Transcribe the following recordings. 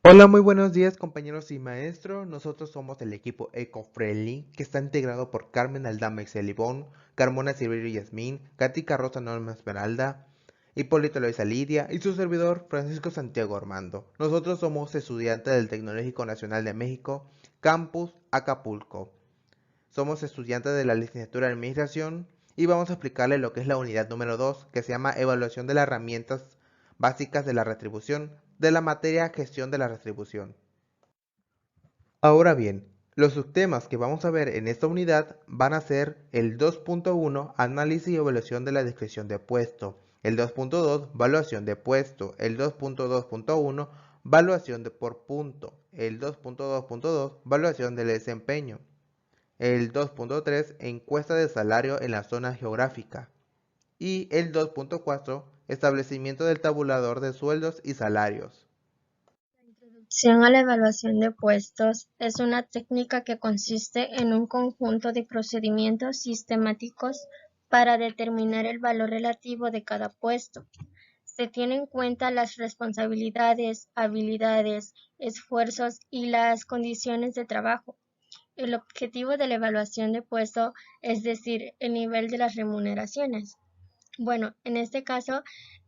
Hola, muy buenos días compañeros y maestros. Nosotros somos el equipo Eco-Friendly que está integrado por Carmen Aldama Ixelibón, Carmona Silverio Yasmín, Katica Rosa Norma Esmeralda, Hipólito Loaiza Lidia y su servidor Francisco Santiago Armando. Nosotros somos estudiantes del Tecnológico Nacional de México, Campus Acapulco. Somos estudiantes de la licenciatura en Administración y vamos a explicarle lo que es la unidad número 2, que se llama Evaluación de las herramientas básicas de la retribución, de la materia Gestión de la retribución. Ahora bien, los subtemas que vamos a ver en esta unidad van a ser el 2.1, Análisis y evaluación de la descripción de puesto, el 2.2, Valuación de puesto, el 2.2.1, Valuación de por punto, el 2.2.2, Valuación del desempeño, el 2.3, Encuesta de salario en la zona geográfica y el 2.4, Establecimiento del tabulador de sueldos y salarios. Introducción a la evaluación de puestos es una técnica que consiste en un conjunto de procedimientos sistemáticos para determinar el valor relativo de cada puesto. Se tienen en cuenta las responsabilidades, habilidades, esfuerzos y las condiciones de trabajo. El objetivo de la evaluación de puesto es decir, el nivel de las remuneraciones. Bueno, en este caso,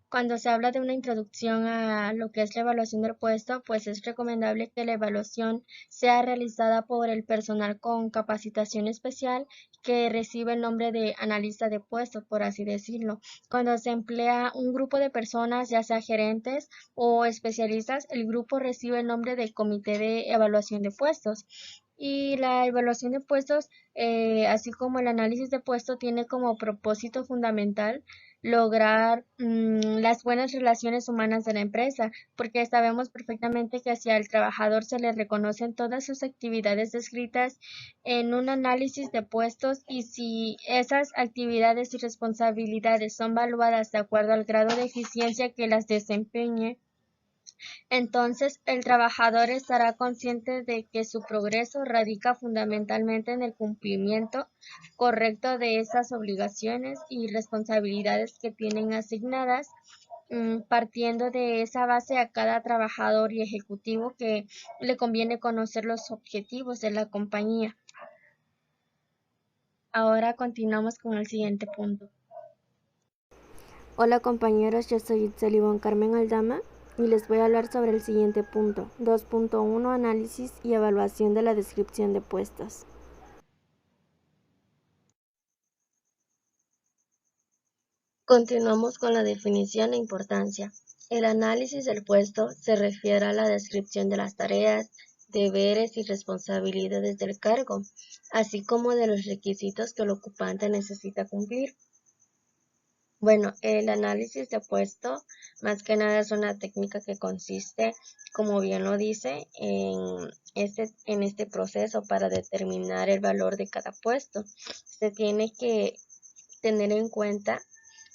cuando se habla de una introducción a lo que es la evaluación del puesto, pues es recomendable que la evaluación sea realizada por el personal con capacitación especial que recibe el nombre de analista de puesto, por así decirlo. Cuando se emplea un grupo de personas, ya sea gerentes o especialistas, el grupo recibe el nombre de comité de evaluación de puestos. Y la evaluación de puestos, así como el análisis de puesto, tiene como propósito fundamental lograr las buenas relaciones humanas de la empresa, porque sabemos perfectamente que si al trabajador se le reconocen todas sus actividades descritas en un análisis de puestos y si esas actividades y responsabilidades son valuadas de acuerdo al grado de eficiencia que las desempeñe, entonces el trabajador estará consciente de que su progreso radica fundamentalmente en el cumplimiento correcto de esas obligaciones y responsabilidades que tienen asignadas, partiendo de esa base a cada trabajador y ejecutivo que le conviene conocer los objetivos de la compañía. Ahora continuamos con el siguiente punto. Hola compañeros, yo soy Itzel Ivonne Carmen Aldama y les voy a hablar sobre el siguiente punto, 2.1, análisis y evaluación de la descripción de puestos. Continuamos con la definición e importancia. El análisis del puesto se refiere a la descripción de las tareas, deberes y responsabilidades del cargo, así como de los requisitos que el ocupante necesita cumplir. Bueno, el análisis de puesto más que nada es una técnica que consiste, como bien lo dice, en este proceso para determinar el valor de cada puesto. Se tiene que tener en cuenta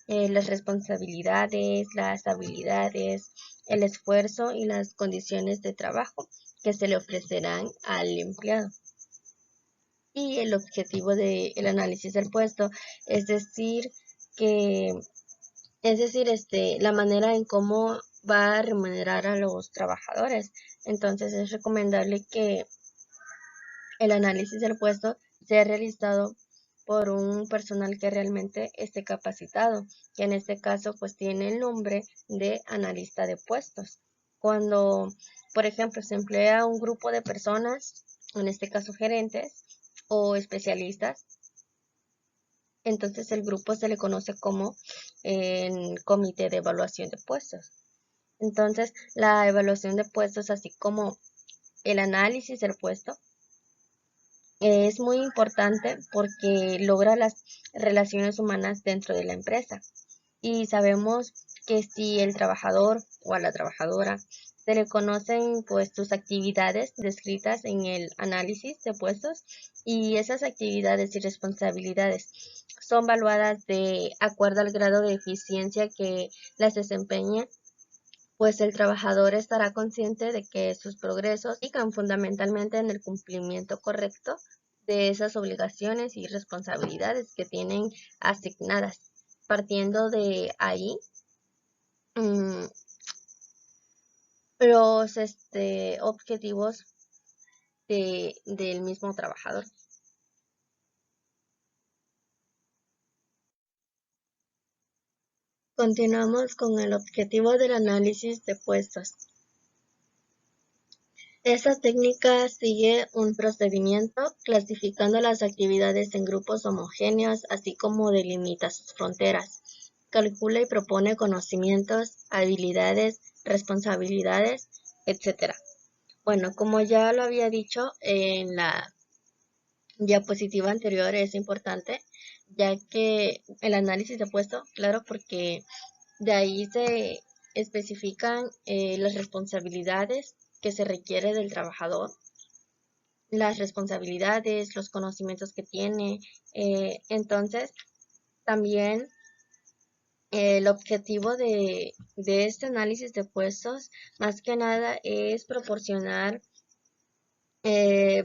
las responsabilidades, las habilidades, el esfuerzo y las condiciones de trabajo que se le ofrecerán al empleado. Y el objetivo del análisis del puesto es decir que la manera en cómo va a remunerar a los trabajadores. Entonces es recomendable que el análisis del puesto sea realizado por un personal que realmente esté capacitado, que en este caso pues tiene el nombre de analista de puestos. Cuando, por ejemplo, se emplea un grupo de personas, en este caso gerentes o especialistas, entonces el grupo se le conoce como comité de evaluación de puestos. Entonces, la evaluación de puestos, así como el análisis del puesto, es muy importante porque logra las relaciones humanas dentro de la empresa. Y sabemos que si el trabajador o a la trabajadora se le conocen pues sus actividades descritas en el análisis de puestos y esas actividades y responsabilidades son evaluadas de acuerdo al grado de eficiencia que las desempeña, pues el trabajador estará consciente de que sus progresos indican fundamentalmente en el cumplimiento correcto de esas obligaciones y responsabilidades que tienen asignadas. Partiendo de ahí, los objetivos del mismo trabajador. Continuamos con el objetivo del análisis de puestos. Esta técnica sigue un procedimiento clasificando las actividades en grupos homogéneos, así como delimita sus fronteras. Calcula y propone conocimientos, habilidades, responsabilidades, etc. Bueno, como ya lo había dicho en la diapositiva anterior, es importante, ya que el análisis de puesto, claro, porque de ahí se especifican las responsabilidades que se requiere del trabajador, las responsabilidades, los conocimientos que tiene. Entonces, también el objetivo de este análisis de puestos, más que nada, es proporcionar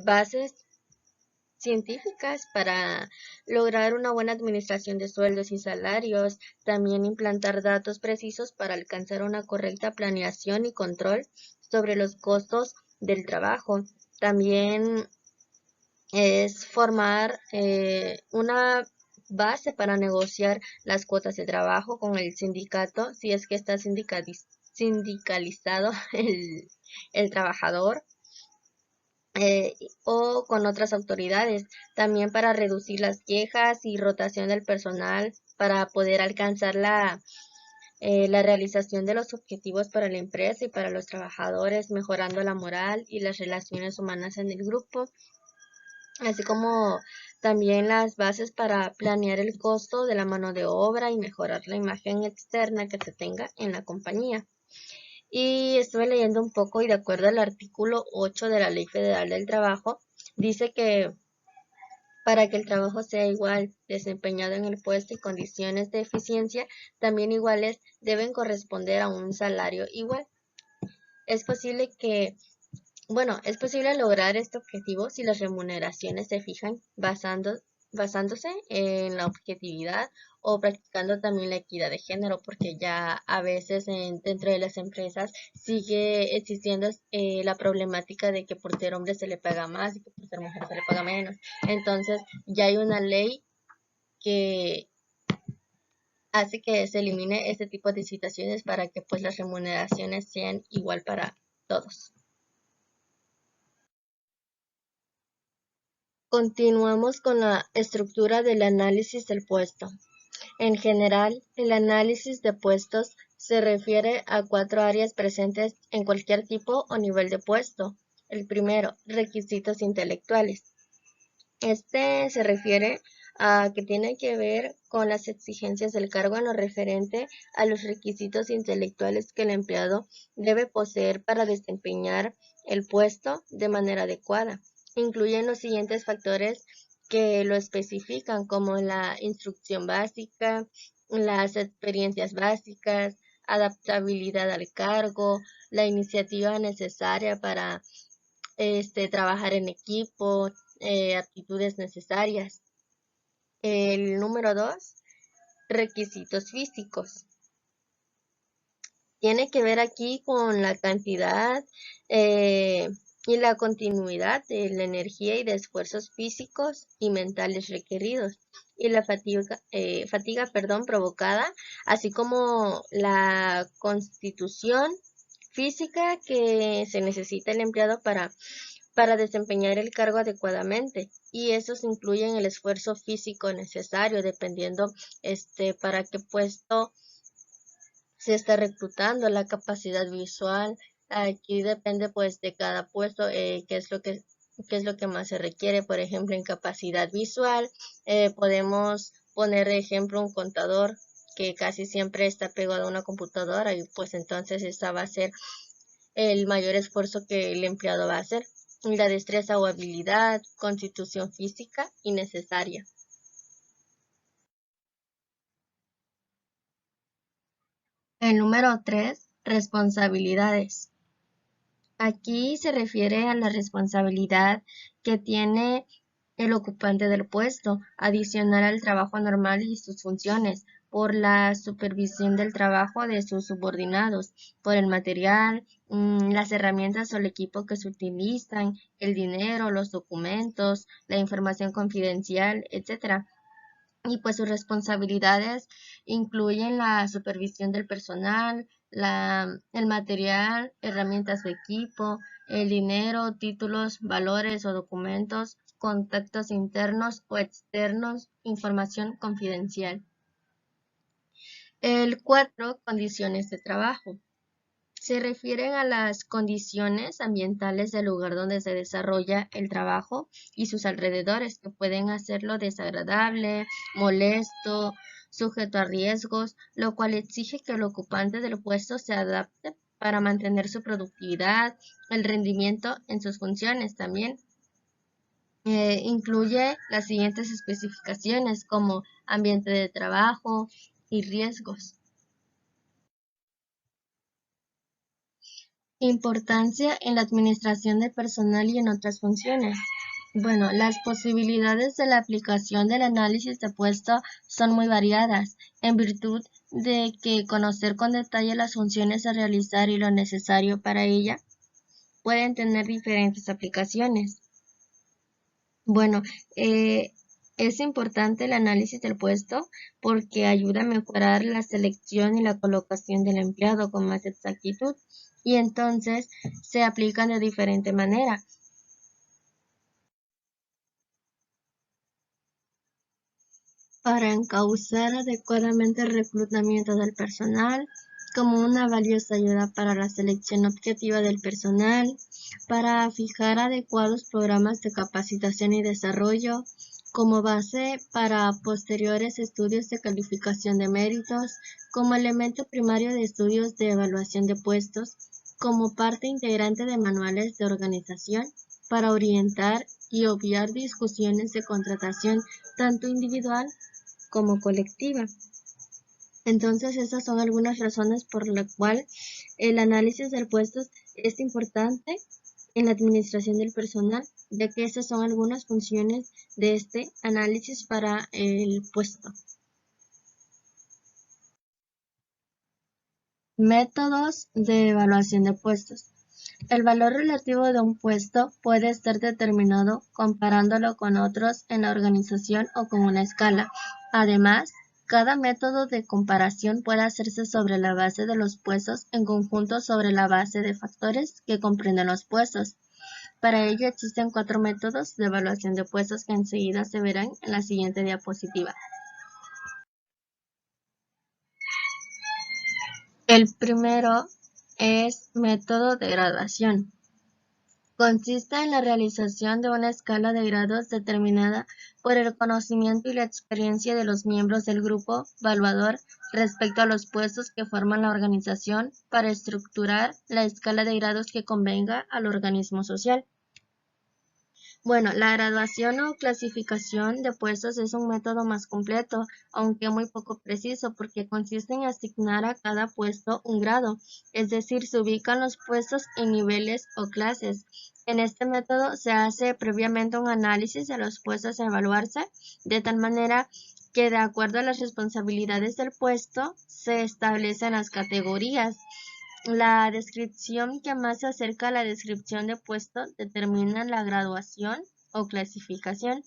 bases científicas para lograr una buena administración de sueldos y salarios, también implantar datos precisos para alcanzar una correcta planeación y control sobre los costos del trabajo. También es formar una base para negociar las cuotas de trabajo con el sindicato, si es que está sindicalizado el trabajador. O con otras autoridades, también para reducir las quejas y rotación del personal para poder alcanzar la realización de los objetivos para la empresa y para los trabajadores, mejorando la moral y las relaciones humanas en el grupo, así como también las bases para planear el costo de la mano de obra y mejorar la imagen externa que se tenga en la compañía. Y estuve leyendo un poco y de acuerdo al artículo 8 de la Ley Federal del Trabajo, dice que para que el trabajo sea igual desempeñado en el puesto y condiciones de eficiencia también iguales deben corresponder a un salario igual. Es posible lograr este objetivo si las remuneraciones se fijan basándose en la objetividad o practicando también la equidad de género, porque ya a veces dentro de las empresas sigue existiendo la problemática de que por ser hombre se le paga más y que por ser mujer se le paga menos. Entonces ya hay una ley que hace que se elimine este tipo de situaciones para que pues las remuneraciones sean igual para todos. Continuamos con la estructura del análisis del puesto. En general, el análisis de puestos se refiere a 4 áreas presentes en cualquier tipo o nivel de puesto. El primero, requisitos intelectuales. Este se refiere a que tiene que ver con las exigencias del cargo en lo referente a los requisitos intelectuales que el empleado debe poseer para desempeñar el puesto de manera adecuada. Incluyen los siguientes factores que lo especifican, como la instrucción básica, las experiencias básicas, adaptabilidad al cargo, la iniciativa necesaria para trabajar en equipo, aptitudes necesarias. El número 2, requisitos físicos. Tiene que ver aquí con la cantidad y la continuidad de la energía y de esfuerzos físicos y mentales requeridos y la fatiga provocada, así como la constitución física que se necesita el empleado para desempeñar el cargo adecuadamente, y esos incluyen el esfuerzo físico necesario dependiendo para qué puesto se está reclutando, la capacidad visual. Aquí depende pues de cada puesto qué es lo que más se requiere. Por ejemplo, en capacidad visual podemos poner de ejemplo un contador que casi siempre está pegado a una computadora, y pues entonces esa va a ser el mayor esfuerzo que el empleado va a hacer. La destreza o habilidad, constitución física y necesaria. El número 3, responsabilidades. Aquí se refiere a la responsabilidad que tiene el ocupante del puesto, adicional al trabajo normal y sus funciones, por la supervisión del trabajo de sus subordinados, por el material, las herramientas o el equipo que se utilizan, el dinero, los documentos, la información confidencial, etc. Y pues sus responsabilidades incluyen la supervisión del personal, el material, herramientas o equipo, el dinero, títulos, valores o documentos, contactos internos o externos, información confidencial. El 4, condiciones de trabajo. Se refieren a las condiciones ambientales del lugar donde se desarrolla el trabajo y sus alrededores, que pueden hacerlo desagradable, molesto, sujeto a riesgos, lo cual exige que el ocupante del puesto se adapte para mantener su productividad, el rendimiento en sus funciones también. Incluye las siguientes especificaciones como ambiente de trabajo y riesgos. Importancia en la administración de personal y en otras funciones. Bueno, las posibilidades de la aplicación del análisis de puesto son muy variadas, en virtud de que conocer con detalle las funciones a realizar y lo necesario para ella pueden tener diferentes aplicaciones. Bueno, es importante el análisis del puesto porque ayuda a mejorar la selección y la colocación del empleado con más exactitud y entonces se aplican de diferente manera. Para encauzar adecuadamente el reclutamiento del personal, como una valiosa ayuda para la selección objetiva del personal, para fijar adecuados programas de capacitación y desarrollo, como base para posteriores estudios de calificación de méritos, como elemento primario de estudios de evaluación de puestos, como parte integrante de manuales de organización, para orientar y obviar discusiones de contratación tanto individual como colectiva. Entonces, esas son algunas razones por las cuales el análisis del puesto es importante en la administración del personal, ya que esas son algunas funciones de este análisis para el puesto. Métodos de evaluación de puestos. El valor relativo de un puesto puede ser determinado comparándolo con otros en la organización o con una escala. Además, cada método de comparación puede hacerse sobre la base de los puestos en conjunto sobre la base de factores que comprenden los puestos. Para ello existen 4 métodos de evaluación de puestos que enseguida se verán en la siguiente diapositiva. El primero es método de graduación. Consiste en la realización de una escala de grados determinada por el conocimiento y la experiencia de los miembros del grupo evaluador respecto a los puestos que forman la organización para estructurar la escala de grados que convenga al organismo social. Bueno, la graduación o clasificación de puestos es un método más completo, aunque muy poco preciso, porque consiste en asignar a cada puesto un grado, es decir, se ubican los puestos en niveles o clases. En este método se hace previamente un análisis de los puestos a evaluarse, de tal manera que de acuerdo a las responsabilidades del puesto se establecen las categorías. La descripción que más se acerca a la descripción de puesto determina la graduación o clasificación.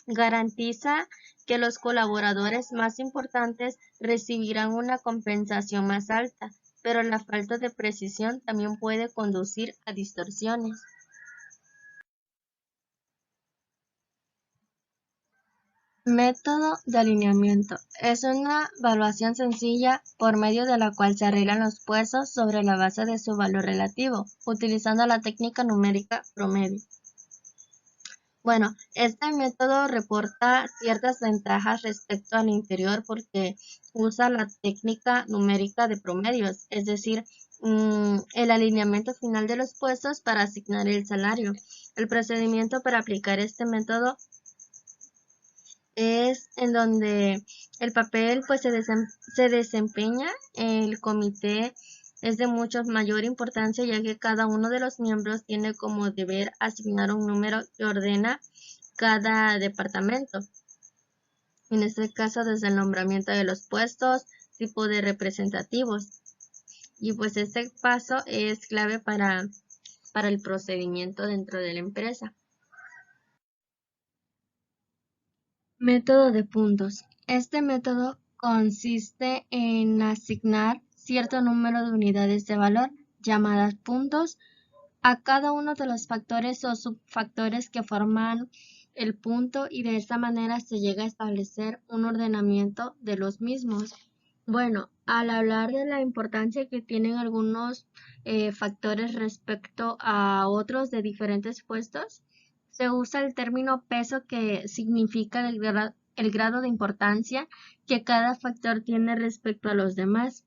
Garantiza que los colaboradores más importantes recibirán una compensación más alta, pero la falta de precisión también puede conducir a distorsiones. Método de alineamiento. Es una evaluación sencilla por medio de la cual se arreglan los puestos sobre la base de su valor relativo, utilizando la técnica numérica promedio. Bueno, este método reporta ciertas ventajas respecto al interior porque usa la técnica numérica de promedios, es decir, el alineamiento final de los puestos para asignar el salario. El procedimiento para aplicar este método es en donde el papel pues se desempeña, el comité es de mucho mayor importancia ya que cada uno de los miembros tiene como deber asignar un número que ordena cada departamento. en este caso desde el nombramiento de los puestos, tipo de representativos. Y pues este paso es clave para el procedimiento dentro de la empresa. Método de puntos. Este método consiste en asignar cierto número de unidades de valor, llamadas puntos, a cada uno de los factores o subfactores que forman el punto, y de esta manera se llega a establecer un ordenamiento de los mismos. Bueno, al hablar de la importancia que tienen algunos factores respecto a otros de diferentes puestos, se usa el término peso, que significa el grado de importancia que cada factor tiene respecto a los demás.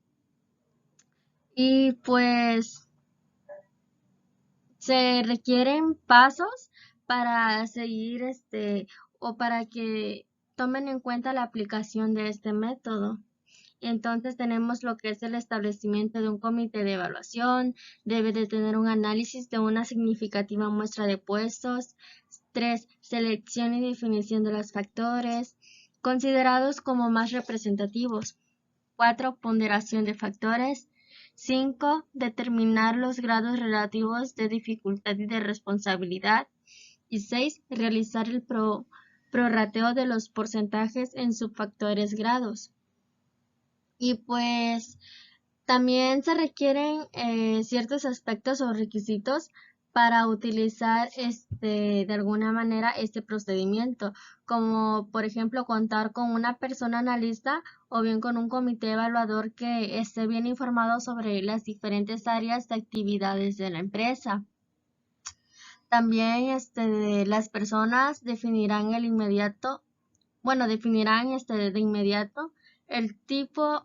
Y pues se requieren pasos para seguir o para que tomen en cuenta la aplicación de este método. Entonces tenemos lo que es el establecimiento de un comité de evaluación, debe de tener un análisis de una significativa muestra de puestos. 3. Selección y definición de los factores considerados como más representativos. 4. Ponderación de factores. 5. Determinar los grados relativos de dificultad y de responsabilidad. Y 6. Realizar el prorrateo de los porcentajes en subfactores grados. Y pues también se requieren ciertos aspectos o requisitos para utilizar de alguna manera este procedimiento, como por ejemplo contar con una persona analista o bien con un comité evaluador que esté bien informado sobre las diferentes áreas de actividades de la empresa. También las personas definirán de inmediato el tipo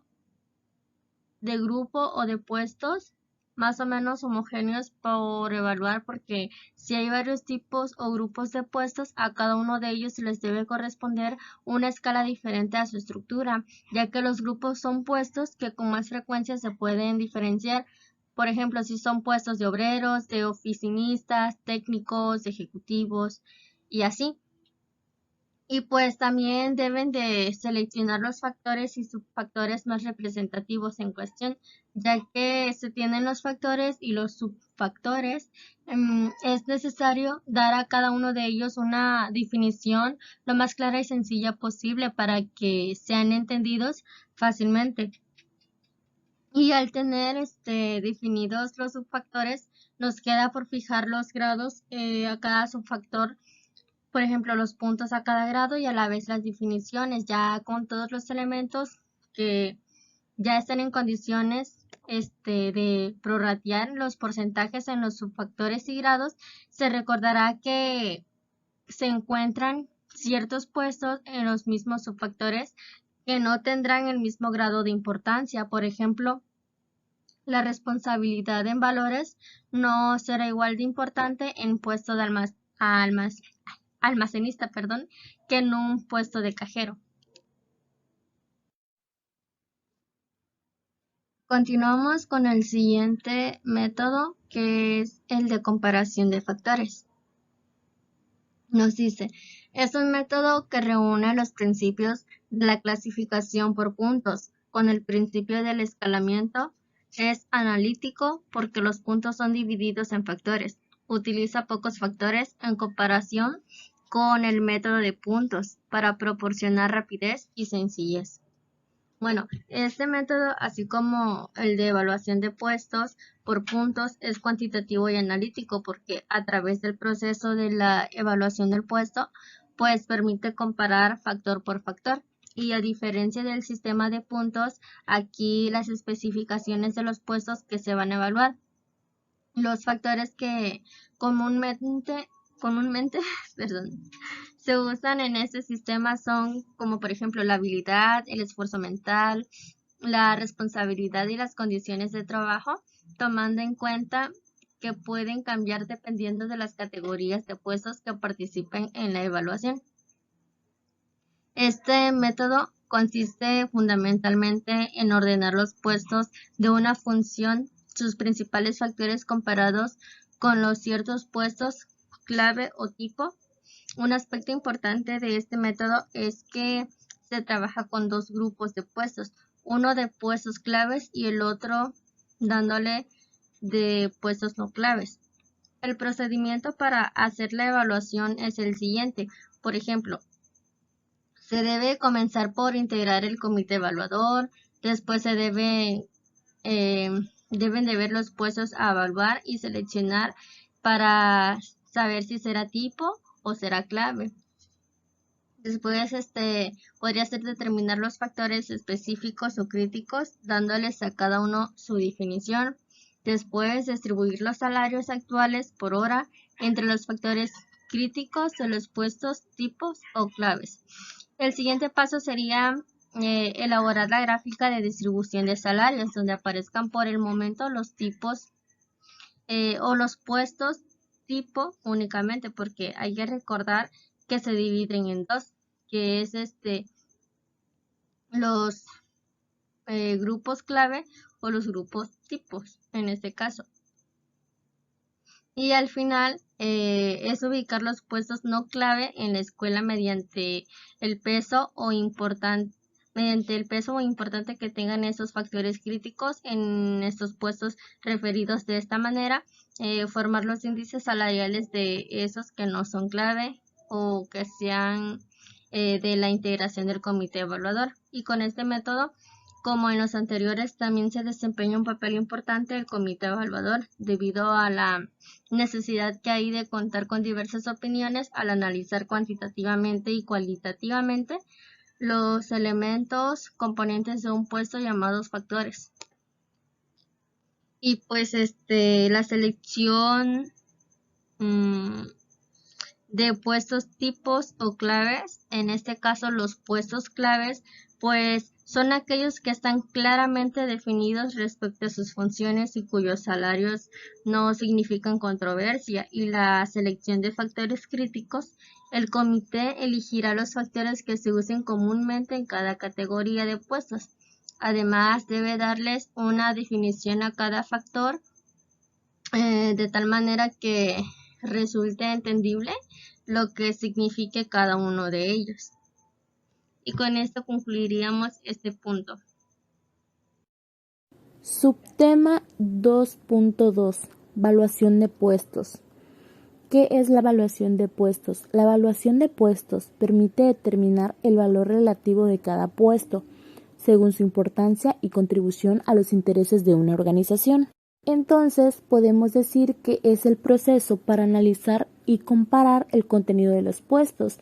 de grupo o de puestos más o menos homogéneos por evaluar, porque si hay varios tipos o grupos de puestos, a cada uno de ellos se les debe corresponder una escala diferente a su estructura, ya que los grupos son puestos que con más frecuencia se pueden diferenciar. Por ejemplo, si son puestos de obreros, de oficinistas, técnicos, de ejecutivos y así. Y pues también deben de seleccionar los factores y subfactores más representativos en cuestión, ya que se tienen los factores y los subfactores. Es necesario dar a cada uno de ellos una definición lo más clara y sencilla posible para que sean entendidos fácilmente. Y al tener definidos los subfactores, nos queda por fijar los grados a cada subfactor. Por ejemplo, los puntos a cada grado y a la vez las definiciones, ya con todos los elementos que ya estén en condiciones de prorratear los porcentajes en los subfactores y grados. Se recordará que se encuentran ciertos puestos en los mismos subfactores que no tendrán el mismo grado de importancia. Por ejemplo, la responsabilidad en valores no será igual de importante en puesto de almacenista, que en un puesto de cajero. Continuamos con el siguiente método, que es el de comparación de factores. Nos dice, es un método que reúne los principios de la clasificación por puntos con el principio del escalamiento. Es analítico porque los puntos son divididos en factores. Utiliza pocos factores en comparación con el método de puntos para proporcionar rapidez y sencillez. Bueno, este método, así como el de evaluación de puestos por puntos, es cuantitativo y analítico porque a través del proceso de la evaluación del puesto, pues permite comparar factor por factor. Y a diferencia del sistema de puntos, aquí las especificaciones de los puestos que se van a evaluar. Los factores que comúnmente se usan en este sistema son como por ejemplo la habilidad, el esfuerzo mental, la responsabilidad y las condiciones de trabajo, tomando en cuenta que pueden cambiar dependiendo de las categorías de puestos que participen en la evaluación. Este método consiste fundamentalmente en ordenar los puestos de una función, sus principales factores comparados con los ciertos puestos clave o tipo. Un aspecto importante de este método es que se trabaja con dos grupos de puestos, uno de puestos claves y el otro dándole de puestos no claves. El procedimiento para hacer la evaluación es el siguiente. Por ejemplo, se debe comenzar por integrar el comité evaluador, después se deben de ver los puestos a evaluar y seleccionar para saber si será tipo o será clave. Después podría ser determinar los factores específicos o críticos, dándoles a cada uno su definición. Después distribuir los salarios actuales por hora entre los factores críticos de los puestos, tipos o claves. El siguiente paso sería elaborar la gráfica de distribución de salarios, donde aparezcan por el momento los tipos o los puestos tipo únicamente, porque hay que recordar que se dividen en dos, que es los grupos clave o los grupos tipos en este caso. Y al final es ubicar los puestos no clave en la escuela mediante el peso o importante que tengan esos factores críticos en estos puestos referidos de esta manera, formar los índices salariales de esos que no son clave o que sean de la integración del comité evaluador. Y con este método, como en los anteriores, también se desempeña un papel importante el comité evaluador debido a la necesidad que hay de contar con diversas opiniones al analizar cuantitativamente y cualitativamente los elementos componentes de un puesto llamados factores. Y pues la selección de puestos tipos o claves, en este caso los puestos claves, pues son aquellos que están claramente definidos respecto a sus funciones y cuyos salarios no significan controversia, y la selección de factores críticos, el comité elegirá los factores que se usen comúnmente en cada categoría de puestos. Además, debe darles una definición a cada factor de tal manera que resulte entendible lo que signifique cada uno de ellos. Y con esto concluiríamos este punto. Subtema 2.2. Evaluación de puestos. ¿Qué es la evaluación de puestos? La evaluación de puestos permite determinar el valor relativo de cada puesto, según su importancia y contribución a los intereses de una organización. Entonces, podemos decir que es el proceso para analizar y comparar el contenido de los puestos.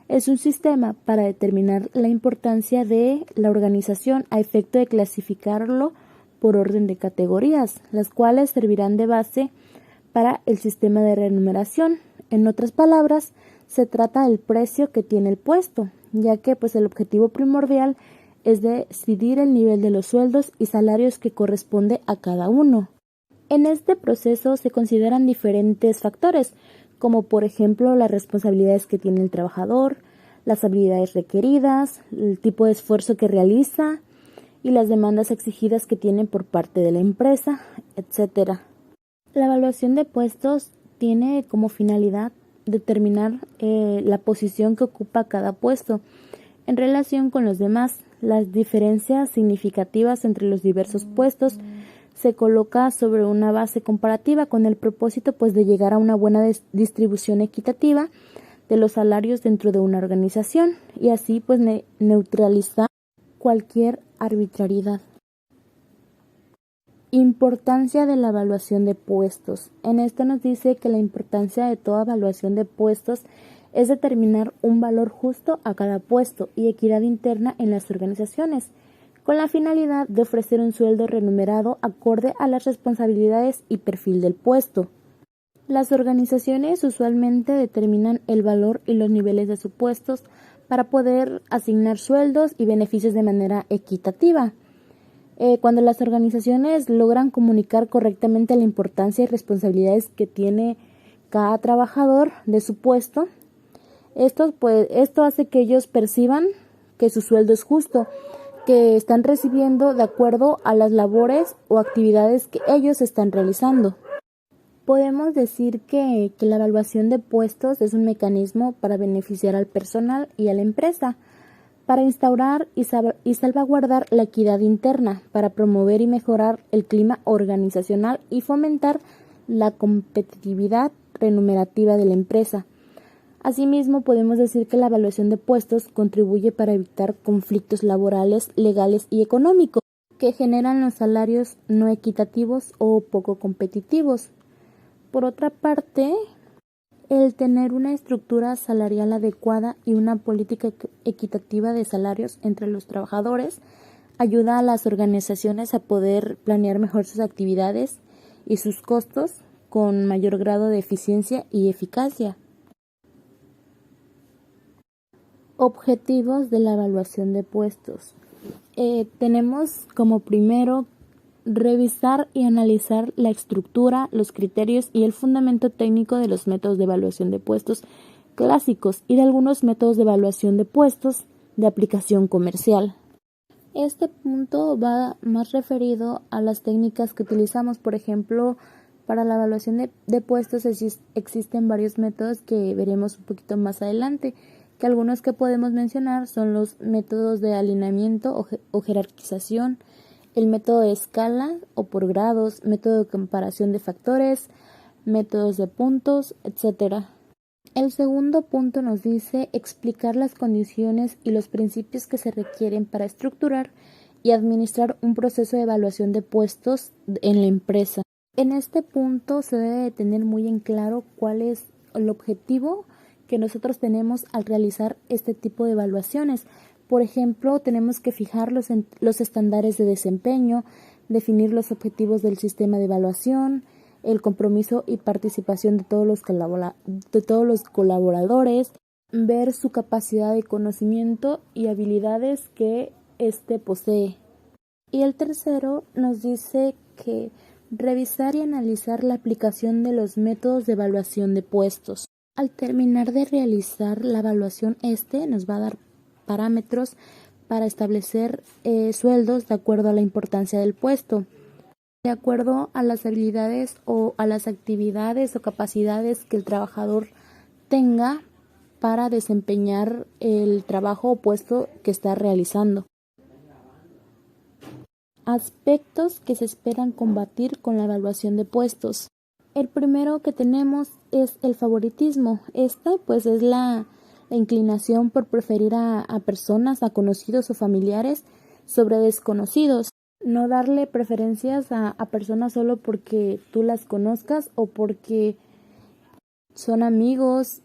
Es un sistema para determinar la importancia de la organización a efecto de clasificarlo por orden de categorías, las cuales servirán de base para el sistema de remuneración. En otras palabras, se trata del precio que tiene el puesto, ya que pues el objetivo primordial es decidir el nivel de los sueldos y salarios que corresponde a cada uno. En este proceso se consideran diferentes factores, como por ejemplo las responsabilidades que tiene el trabajador, las habilidades requeridas, el tipo de esfuerzo que realiza y las demandas exigidas que tiene por parte de la empresa, etc. La evaluación de puestos tiene como finalidad determinar la posición que ocupa cada puesto en relación con los demás. Las diferencias significativas entre los diversos puestos se coloca sobre una base comparativa con el propósito pues de llegar a una buena distribución equitativa de los salarios dentro de una organización y así pues neutralizar cualquier arbitrariedad. Importancia de la evaluación de puestos. En esto nos dice que la importancia de toda evaluación de puestos es determinar un valor justo a cada puesto y equidad interna en las organizaciones, con la finalidad de ofrecer un sueldo remunerado acorde a las responsabilidades y perfil del puesto. Las organizaciones usualmente determinan el valor y los niveles de sus puestos para poder asignar sueldos y beneficios de manera equitativa. Cuando las organizaciones logran comunicar correctamente la importancia y responsabilidades que tiene cada trabajador de su puesto, esto hace que ellos perciban que su sueldo es justo, que están recibiendo de acuerdo a las labores o actividades que ellos están realizando. Podemos decir que la evaluación de puestos es un mecanismo para beneficiar al personal y a la empresa, para instaurar y salvaguardar la equidad interna, para promover y mejorar el clima organizacional y fomentar la competitividad remunerativa de la empresa. Asimismo, podemos decir que la evaluación de puestos contribuye para evitar conflictos laborales, legales y económicos que generan los salarios no equitativos o poco competitivos. Por otra parte, el tener una estructura salarial adecuada y una política equitativa de salarios entre los trabajadores ayuda a las organizaciones a poder planear mejor sus actividades y sus costos con mayor grado de eficiencia y eficacia. Objetivos de la evaluación de puestos. Tenemos como primero revisar y analizar la estructura, los criterios y el fundamento técnico de los métodos de evaluación de puestos clásicos y de algunos métodos de evaluación de puestos de aplicación comercial. Este punto va más referido a las técnicas que utilizamos. Por ejemplo, para la evaluación de puestos existen varios métodos que veremos un poquito más adelante, que algunos que podemos mencionar son los métodos de alineamiento o jerarquización, el método de escala o por grados, método de comparación de factores, métodos de puntos, etc. El segundo punto nos dice explicar las condiciones y los principios que se requieren para estructurar y administrar un proceso de evaluación de puestos en la empresa. En este punto se debe tener muy en claro cuál es el objetivo que nosotros tenemos al realizar este tipo de evaluaciones. Por ejemplo, tenemos que fijar los estándares de desempeño, definir los objetivos del sistema de evaluación, el compromiso y participación de todos los colaboradores, ver su capacidad de conocimiento y habilidades que éste posee. Y el tercero nos dice que revisar y analizar la aplicación de los métodos de evaluación de puestos. Al terminar de realizar la evaluación, nos va a dar parámetros para establecer sueldos de acuerdo a la importancia del puesto, de acuerdo a las habilidades o a las actividades o capacidades que el trabajador tenga para desempeñar el trabajo o puesto que está realizando. Aspectos que se esperan combatir con la evaluación de puestos. El primero que tenemos es el favoritismo. Esta pues es la inclinación por preferir a personas, a conocidos o familiares sobre desconocidos. No darle preferencias a personas solo porque tú las conozcas o porque son amigos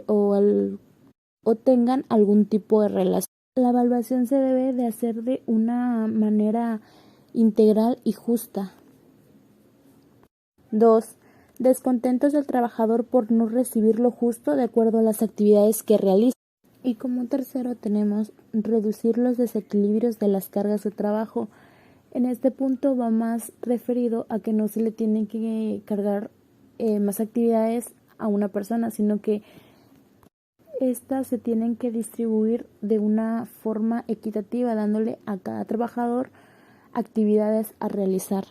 o tengan algún tipo de relación. La evaluación se debe de hacer de una manera integral y justa. 2. Descontentos del trabajador por no recibir lo justo de acuerdo a las actividades que realiza. Y como tercero tenemos reducir los desequilibrios de las cargas de trabajo. En este punto va más referido a que no se le tienen que cargar más actividades a una persona, sino que estas se tienen que distribuir de una forma equitativa, dándole a cada trabajador actividades a realizar.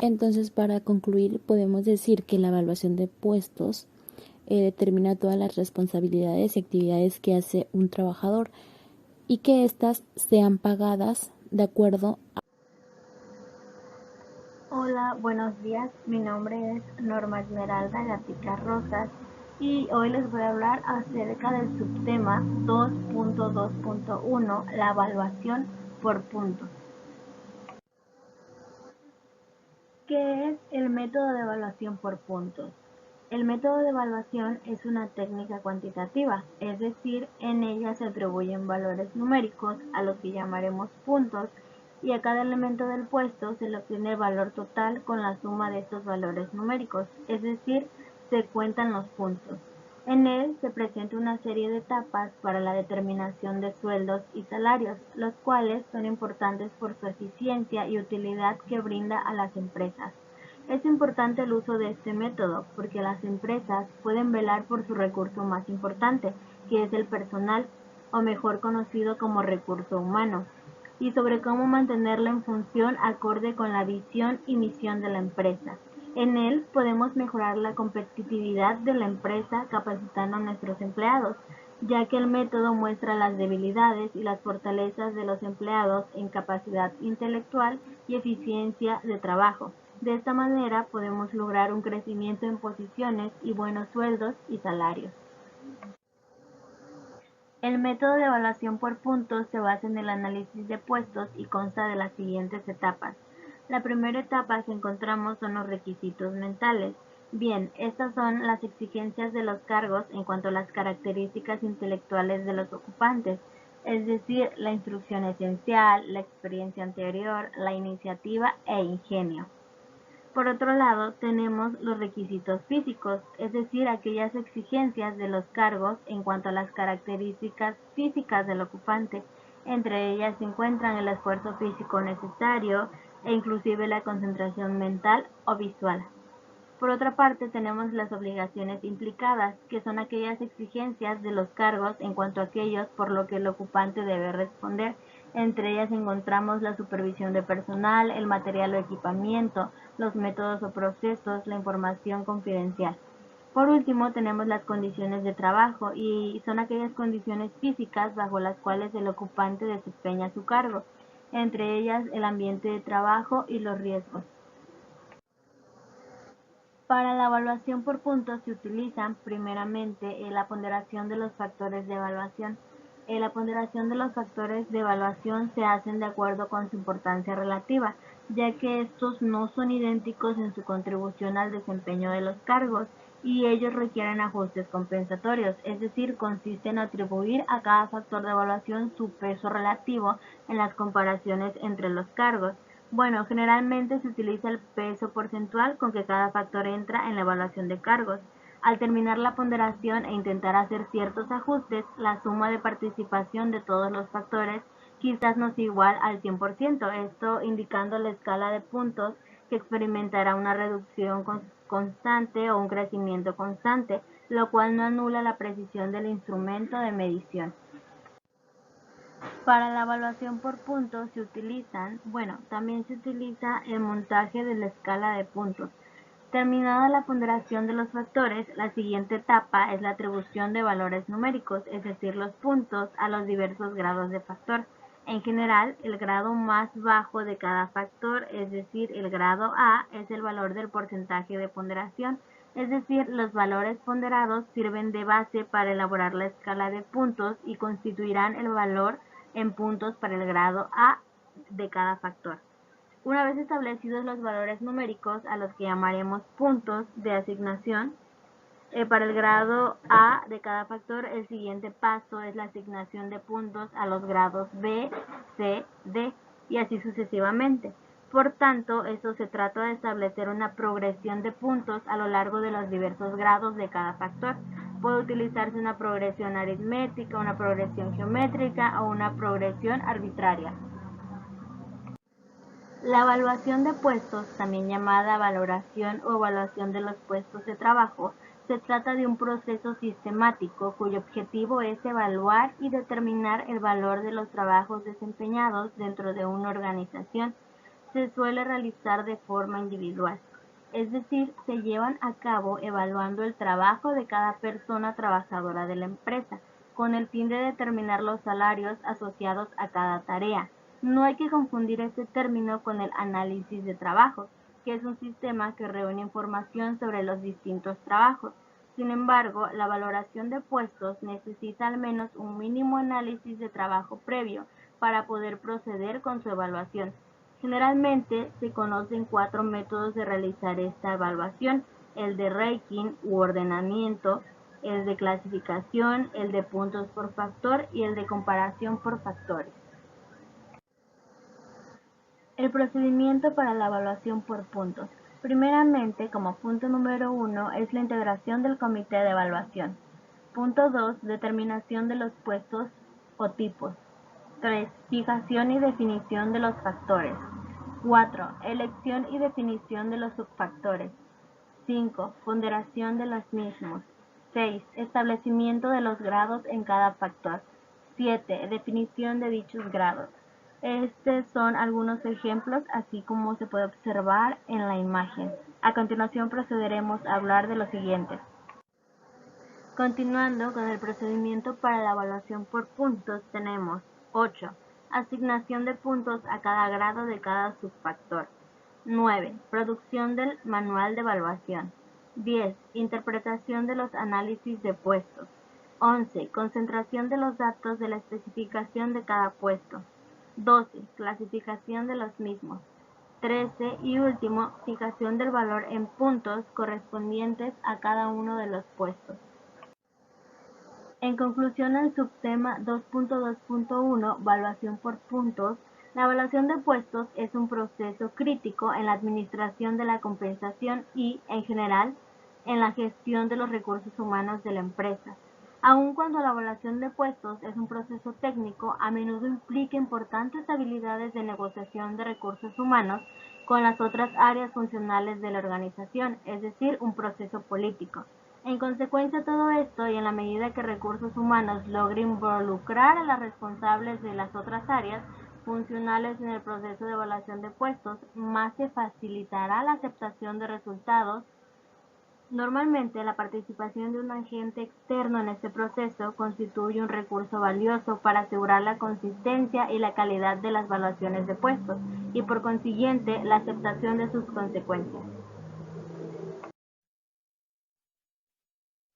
Entonces, para concluir, podemos decir que la evaluación de puestos determina todas las responsabilidades y actividades que hace un trabajador y que éstas sean pagadas de acuerdo a... Hola, buenos días. Mi nombre es Norma Esmeralda Gatica Rosas y hoy les voy a hablar acerca del subtema 2.2.1, la evaluación por puntos. ¿Qué es el método de evaluación por puntos? El método de evaluación es una técnica cuantitativa, es decir, en ella se atribuyen valores numéricos a los que llamaremos puntos y a cada elemento del puesto se le obtiene el valor total con la suma de estos valores numéricos, es decir, se cuentan los puntos. En él se presenta una serie de etapas para la determinación de sueldos y salarios, los cuales son importantes por su eficiencia y utilidad que brinda a las empresas. Es importante el uso de este método porque las empresas pueden velar por su recurso más importante, que es el personal, o mejor conocido como recurso humano, y sobre cómo mantenerlo en función acorde con la visión y misión de la empresa. En él podemos mejorar la competitividad de la empresa capacitando a nuestros empleados, ya que el método muestra las debilidades y las fortalezas de los empleados en capacidad intelectual y eficiencia de trabajo. De esta manera podemos lograr un crecimiento en posiciones y buenos sueldos y salarios. El método de evaluación por puntos se basa en el análisis de puestos y consta de las siguientes etapas. La primera etapa que encontramos son los requisitos mentales. Bien, estas son las exigencias de los cargos en cuanto a las características intelectuales de los ocupantes, es decir, la instrucción esencial, la experiencia anterior, la iniciativa e ingenio. Por otro lado, tenemos los requisitos físicos, es decir, aquellas exigencias de los cargos en cuanto a las características físicas del ocupante. Entre ellas se encuentran el esfuerzo físico necesario e inclusive la concentración mental o visual. Por otra parte, tenemos las obligaciones implicadas, que son aquellas exigencias de los cargos en cuanto a aquellos por lo que el ocupante debe responder. Entre ellas encontramos la supervisión de personal, el material o equipamiento, los métodos o procesos, la información confidencial. Por último, tenemos las condiciones de trabajo, y son aquellas condiciones físicas bajo las cuales el ocupante desempeña su cargo, entre ellas el ambiente de trabajo y los riesgos. Para la evaluación por puntos se utilizan primeramente la ponderación de los factores de evaluación. La ponderación de los factores de evaluación se hacen de acuerdo con su importancia relativa, ya que estos no son idénticos en su contribución al desempeño de los cargos y ellos requieren ajustes compensatorios, es decir, consiste en atribuir a cada factor de evaluación su peso relativo en las comparaciones entre los cargos. Bueno, generalmente se utiliza el peso porcentual con que cada factor entra en la evaluación de cargos. Al terminar la ponderación e intentar hacer ciertos ajustes, la suma de participación de todos los factores quizás no sea igual al 100%, esto indicando la escala de puntos que experimentará una reducción constante o un crecimiento constante, lo cual no anula la precisión del instrumento de medición. Para la evaluación por puntos también se utiliza el montaje de la escala de puntos. Terminada la ponderación de los factores, la siguiente etapa es la atribución de valores numéricos, es decir, los puntos a los diversos grados de factor. En general, el grado más bajo de cada factor, es decir, el grado A, es el valor del porcentaje de ponderación, es decir, los valores ponderados sirven de base para elaborar la escala de puntos y constituirán el valor en puntos para el grado A de cada factor. Una vez establecidos los valores numéricos, a los que llamaremos puntos de asignación, para el grado A de cada factor, el siguiente paso es la asignación de puntos a los grados B, C, D y así sucesivamente. Por tanto, esto se trata de establecer una progresión de puntos a lo largo de los diversos grados de cada factor. Puede utilizarse una progresión aritmética, una progresión geométrica o una progresión arbitraria. La evaluación de puestos, también llamada valoración o evaluación de los puestos de trabajo, se trata de un proceso sistemático cuyo objetivo es evaluar y determinar el valor de los trabajos desempeñados dentro de una organización. Se suele realizar de forma individual, es decir, se llevan a cabo evaluando el trabajo de cada persona trabajadora de la empresa, con el fin de determinar los salarios asociados a cada tarea. No hay que confundir este término con el análisis de trabajos, que es un sistema que reúne información sobre los distintos trabajos. Sin embargo, la valoración de puestos necesita al menos un mínimo análisis de trabajo previo para poder proceder con su evaluación. Generalmente se conocen 4 métodos de realizar esta evaluación: el de ranking u ordenamiento, el de clasificación, el de puntos por factor y el de comparación por factores. El procedimiento para la evaluación por puntos. Primeramente, como punto número 1, es la integración del comité de evaluación. Punto 2, determinación de los puestos o tipos. 3, fijación y definición de los factores. 4, elección y definición de los subfactores. 5, ponderación de los mismos. 6, establecimiento de los grados en cada factor. 7, definición de dichos grados. Estos son algunos ejemplos, así como se puede observar en la imagen. A continuación procederemos a hablar de los siguientes. Continuando con el procedimiento para la evaluación por puntos, tenemos 8. Asignación de puntos a cada grado de cada subfactor. 9. Producción del manual de evaluación. 10. Interpretación de los análisis de puestos. 11. Concentración de los datos de la especificación de cada puesto. 12. Clasificación de los mismos. 13. Y último, fijación del valor en puntos correspondientes a cada uno de los puestos. En conclusión al subtema 2.2.1, evaluación por puntos, la evaluación de puestos es un proceso crítico en la administración de la compensación y, en general, en la gestión de los recursos humanos de la empresa. Aun cuando la evaluación de puestos es un proceso técnico, a menudo implica importantes habilidades de negociación de recursos humanos con las otras áreas funcionales de la organización, es decir, un proceso político. En consecuencia de todo esto, y en la medida que recursos humanos logren involucrar a las responsables de las otras áreas funcionales en el proceso de evaluación de puestos, más se facilitará la aceptación de resultados. Normalmente, la participación de un agente externo en este proceso constituye un recurso valioso para asegurar la consistencia y la calidad de las evaluaciones de puestos, y por consiguiente, la aceptación de sus consecuencias.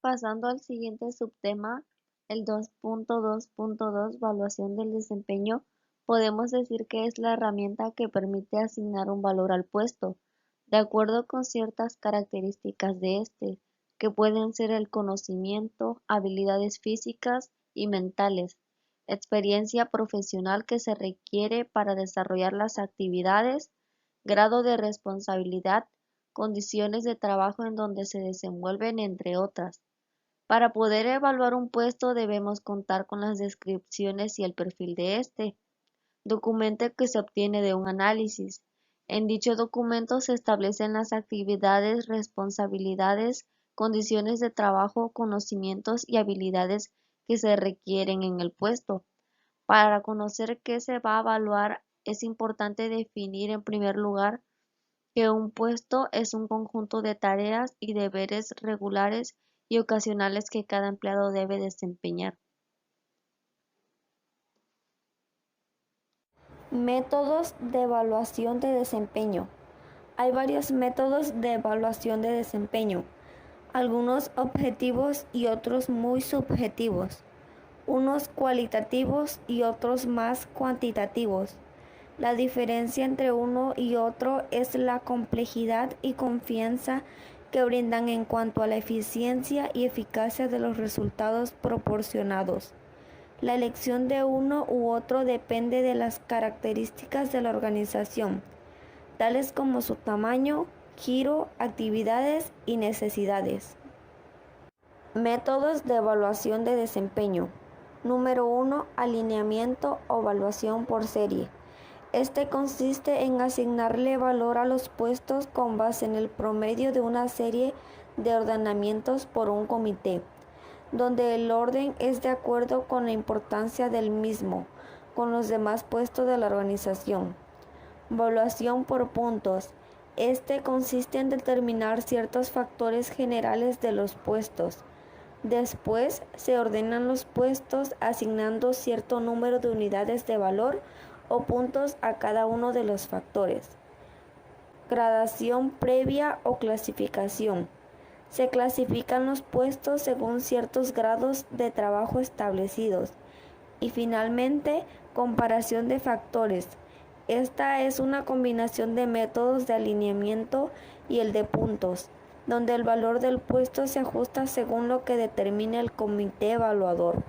Pasando al siguiente subtema, el 2.2.2, evaluación del desempeño, podemos decir que es la herramienta que permite asignar un valor al puesto, de acuerdo con ciertas características de este, que pueden ser el conocimiento, habilidades físicas y mentales, experiencia profesional que se requiere para desarrollar las actividades, grado de responsabilidad, condiciones de trabajo en donde se desenvuelven, entre otras. Para poder evaluar un puesto debemos contar con las descripciones y el perfil de este documento que se obtiene de un análisis. En dicho documento se establecen las actividades, responsabilidades, condiciones de trabajo, conocimientos y habilidades que se requieren en el puesto. Para conocer qué se va a evaluar, es importante definir en primer lugar que un puesto es un conjunto de tareas y deberes regulares y ocasionales que cada empleado debe desempeñar. Métodos de evaluación de desempeño. Hay varios métodos de evaluación de desempeño, algunos objetivos y otros muy subjetivos, unos cualitativos y otros más cuantitativos. La diferencia entre uno y otro es la complejidad y confianza que brindan en cuanto a la eficiencia y eficacia de los resultados proporcionados. La elección de uno u otro depende de las características de la organización, tales como su tamaño, giro, actividades y necesidades. Métodos de evaluación de desempeño. Número 1. Alineamiento o evaluación por serie. Este consiste en asignarle valor a los puestos con base en el promedio de una serie de ordenamientos por un comité, donde el orden es de acuerdo con la importancia del mismo con los demás puestos de la organización. Evaluación por puntos. Este consiste en determinar ciertos factores generales de los puestos. Después se ordenan los puestos asignando cierto número de unidades de valor o puntos a cada uno de los factores. Gradación previa o clasificación. Se clasifican los puestos según ciertos grados de trabajo establecidos. Y finalmente, comparación de factores. Esta es una combinación de métodos de alineamiento y el de puntos, donde el valor del puesto se ajusta según lo que determine el comité evaluador.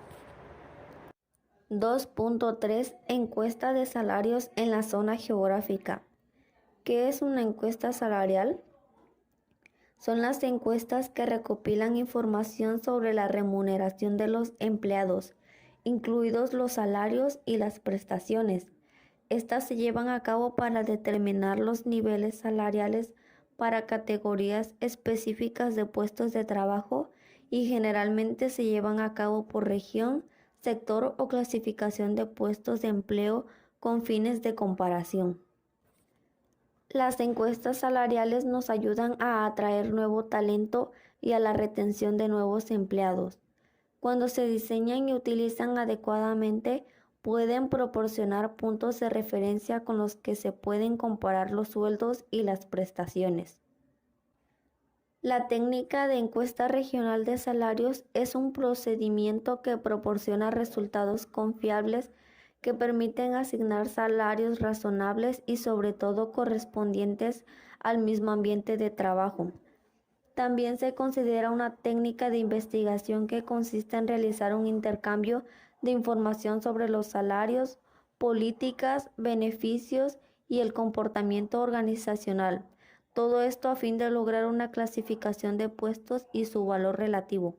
2.3. Encuesta de salarios en la zona geográfica. ¿Qué es una encuesta salarial? Son las encuestas que recopilan información sobre la remuneración de los empleados, incluidos los salarios y las prestaciones. Estas se llevan a cabo para determinar los niveles salariales para categorías específicas de puestos de trabajo y generalmente se llevan a cabo por región, sector o clasificación de puestos de empleo con fines de comparación. Las encuestas salariales nos ayudan a atraer nuevo talento y a la retención de nuevos empleados. Cuando se diseñan y utilizan adecuadamente, pueden proporcionar puntos de referencia con los que se pueden comparar los sueldos y las prestaciones. La técnica de encuesta regional de salarios es un procedimiento que proporciona resultados confiables que permiten asignar salarios razonables y sobre todo correspondientes al mismo ambiente de trabajo. También se considera una técnica de investigación que consiste en realizar un intercambio de información sobre los salarios, políticas, beneficios y el comportamiento organizacional. Todo esto a fin de lograr una clasificación de puestos y su valor relativo.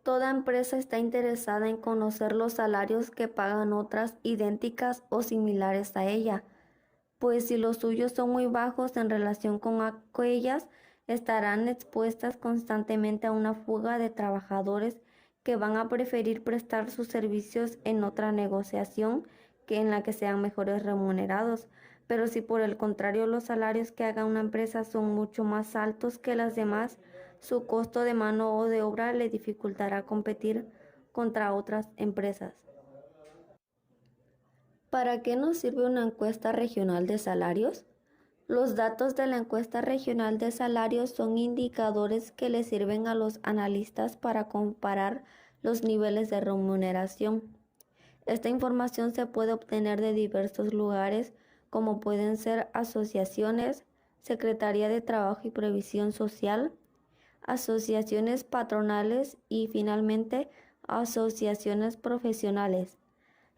Toda empresa está interesada en conocer los salarios que pagan otras idénticas o similares a ella, pues si los suyos son muy bajos en relación con aquellas, estarán expuestas constantemente a una fuga de trabajadores que van a preferir prestar sus servicios en otra negociación que en la que sean mejores remunerados. Pero si por el contrario los salarios que haga una empresa son mucho más altos que las demás, su costo de mano o de obra le dificultará competir contra otras empresas. ¿Para qué nos sirve una encuesta regional de salarios? Los datos de la encuesta regional de salarios son indicadores que le sirven a los analistas para comparar los niveles de remuneración. Esta información se puede obtener de diversos lugares, como pueden ser asociaciones, Secretaría de Trabajo y Previsión Social, asociaciones patronales y finalmente asociaciones profesionales.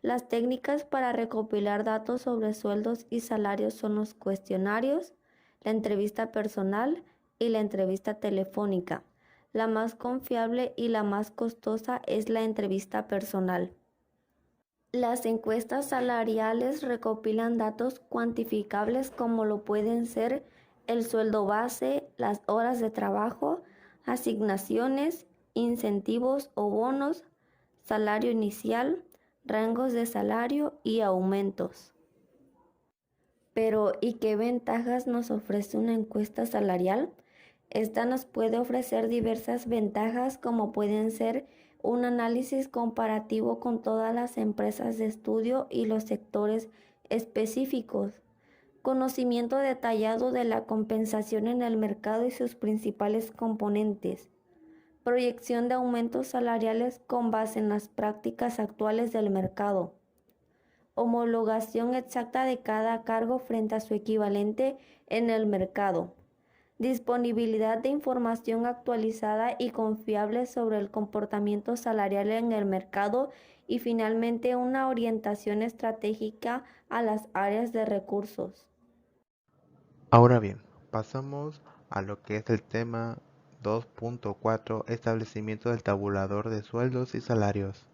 Las técnicas para recopilar datos sobre sueldos y salarios son los cuestionarios, la entrevista personal y la entrevista telefónica. La más confiable y la más costosa es la entrevista personal. Las encuestas salariales recopilan datos cuantificables como lo pueden ser el sueldo base, las horas de trabajo, asignaciones, incentivos o bonos, salario inicial, rangos de salario y aumentos. Pero, ¿y qué ventajas nos ofrece una encuesta salarial? Esta nos puede ofrecer diversas ventajas como pueden ser un análisis comparativo con todas las empresas de estudio y los sectores específicos, conocimiento detallado de la compensación en el mercado y sus principales componentes, proyección de aumentos salariales con base en las prácticas actuales del mercado, homologación exacta de cada cargo frente a su equivalente en el mercado, disponibilidad de información actualizada y confiable sobre el comportamiento salarial en el mercado y finalmente una orientación estratégica a las áreas de recursos. Ahora bien, pasamos a lo que es el tema 2.4, establecimiento del tabulador de sueldos y salarios.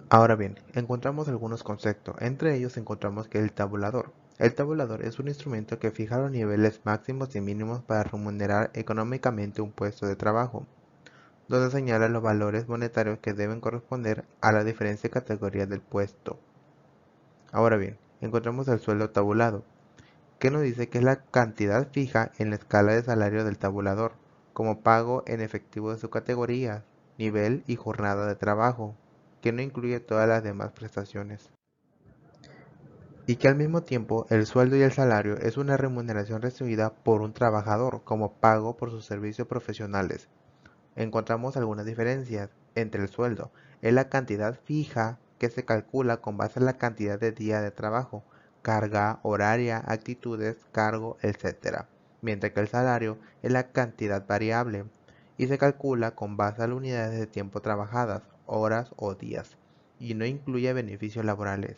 Ahora bien, encontramos algunos conceptos, entre ellos encontramos que el tabulador. El tabulador es un instrumento que fija los niveles máximos y mínimos para remunerar económicamente un puesto de trabajo, donde señala los valores monetarios que deben corresponder a la diferente categoría del puesto. Ahora bien, encontramos el sueldo tabulado, que nos dice que es la cantidad fija en la escala de salario del tabulador, como pago en efectivo de su categoría, nivel y jornada de trabajo, que no incluye todas las demás prestaciones. Y que al mismo tiempo el sueldo y el salario es una remuneración recibida por un trabajador como pago por sus servicios profesionales. Encontramos algunas diferencias entre el sueldo. Es la cantidad fija que se calcula con base en la cantidad de días de trabajo, carga horaria, actitudes, cargo, etc. Mientras que el salario es la cantidad variable y se calcula con base a las unidades de tiempo trabajadas, horas o días, y no incluye beneficios laborales.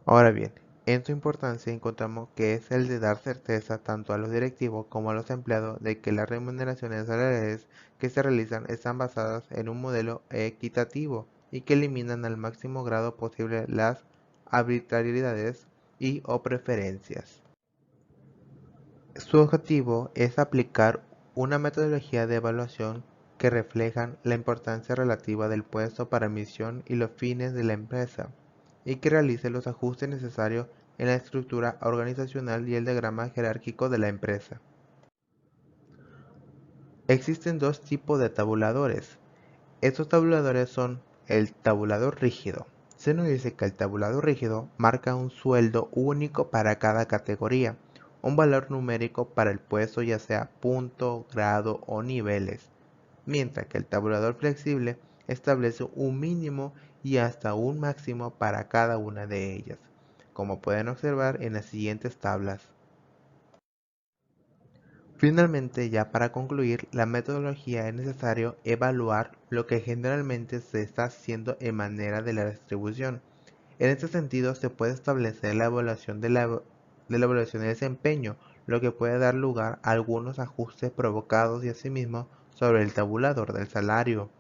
Ahora bien, en su importancia encontramos que es el de dar certeza tanto a los directivos como a los empleados de que las remuneraciones salariales que se realizan están basadas en un modelo equitativo y que eliminan al máximo grado posible las arbitrariedades y o preferencias. Su objetivo es aplicar una metodología de evaluación que reflejan la importancia relativa del puesto para misión y los fines de la empresa, y que realice los ajustes necesarios en la estructura organizacional y el diagrama jerárquico de la empresa. Existen dos tipos de tabuladores. Estos tabuladores son el tabulador rígido. Se nos dice que el tabulador rígido marca un sueldo único para cada categoría, un valor numérico para el puesto ya sea punto, grado o niveles, mientras que el tabulador flexible establece un mínimo y hasta un máximo para cada una de ellas, como pueden observar en las siguientes tablas. Finalmente, ya para concluir, la metodología es necesario evaluar lo que generalmente se está haciendo en manera de la distribución. En este sentido, se puede establecer la evaluación de la evaluación de desempeño, lo que puede dar lugar a algunos ajustes provocados y asimismo sobre el tabulador del salario.